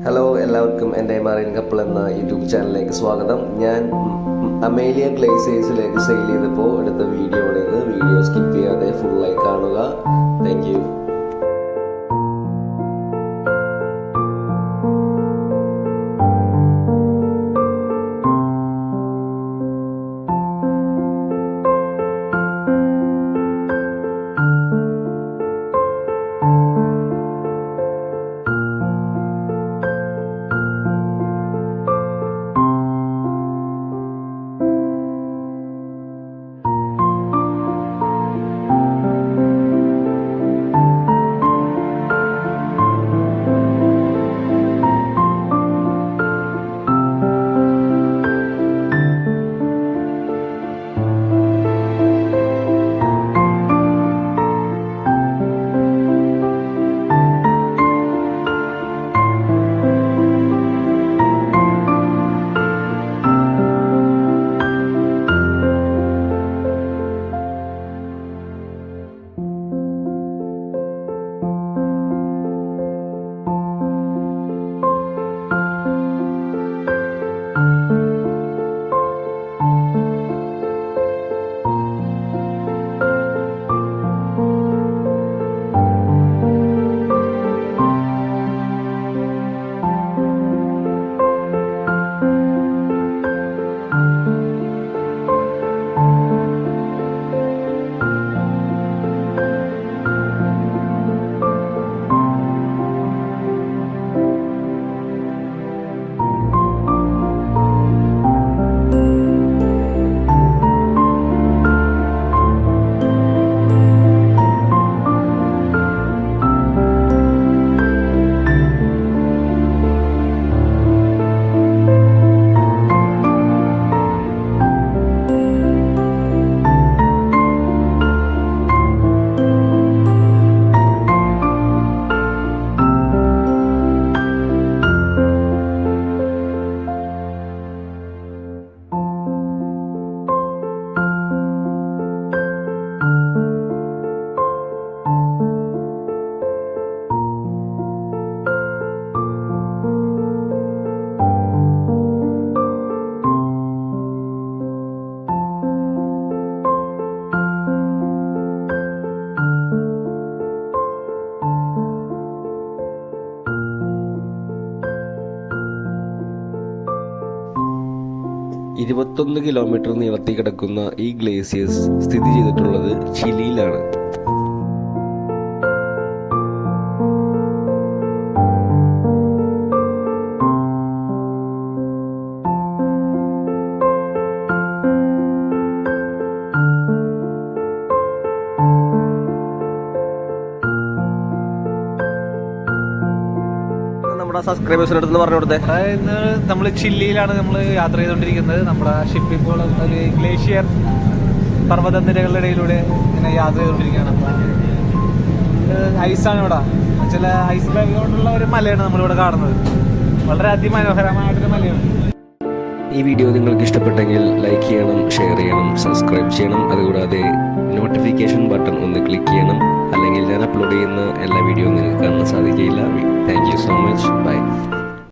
Hello, എല്ലാവർക്കും എൻ്റെ marine couple എന്ന യൂട്യൂബ് ചാനലിലേക്ക് സ്വാഗതം. ഞാൻ അമേലിയ ഗ്ലേസിയേഴ്സിലേക്ക് സെയിൽ ചെയ്തപ്പോൾ എടുത്ത വീഡിയോ ആണിത്. വീഡിയോ സ്കിപ്പ് ചെയ്യാതെ ഫുള്ളായി കാണുക. Thank you. 21 കിലോമീറ്റർ നീളത്തിൽ കിടക്കുന്ന ഈ ഗ്ലേസിയേഴ്സ് സ്ഥിതി ചെയ്തിട്ടുള്ളത് ചിലിയിലാണ്. നമ്മുടെ സബ്സ്ക്രൈബേഴ്സിൻ്റെ അടുത്ത് പറഞ്ഞു കൊടുത്തേ. ഇന്ന് നമ്മൾ ചില്ലിയിലാണ് നമ്മൾ യാത്ര ചെയ്തുകൊണ്ടിരിക്കുന്നത്. നമ്മുടെ ഷിപ്പ് ഇപ്പോൾ ഒരു ഗ്ലേഷ്യർ പർവ്വതനിരകളുടെ ഇടയിലൂടെ ഇങ്ങനെ യാത്ര ചെയ്തുകൊണ്ടിരിക്കുകയാണ്. അപ്പോൾ ഐസാണ് ഇവിടെ, ചില ഐസ് ബാഗുകൊണ്ടുള്ള ഒരു മലയാണ് നമ്മളിവിടെ കാണുന്നത്. വളരെ അതിമനോഹരമായിട്ടൊരു മലയാണ്. ഈ വീഡിയോ നിങ്ങൾക്ക് ഇഷ്ടപ്പെട്ടെങ്കിൽ ലൈക്ക് ചെയ്യണം, ഷെയർ ചെയ്യണം, സബ്സ്ക്രൈബ് ചെയ്യണം. അതുകൂടാതെ നോട്ടിഫിക്കേഷൻ ബട്ടൺ ഒന്ന് ക്ലിക്ക് ചെയ്യണം. അല്ലെങ്കിൽ ഞാൻ അപ്ലോഡ് ചെയ്യുന്ന എല്ലാ വീഡിയോയും നിങ്ങൾക്ക് കാണാൻ സാധിക്കില്ല. Thank you so much. By.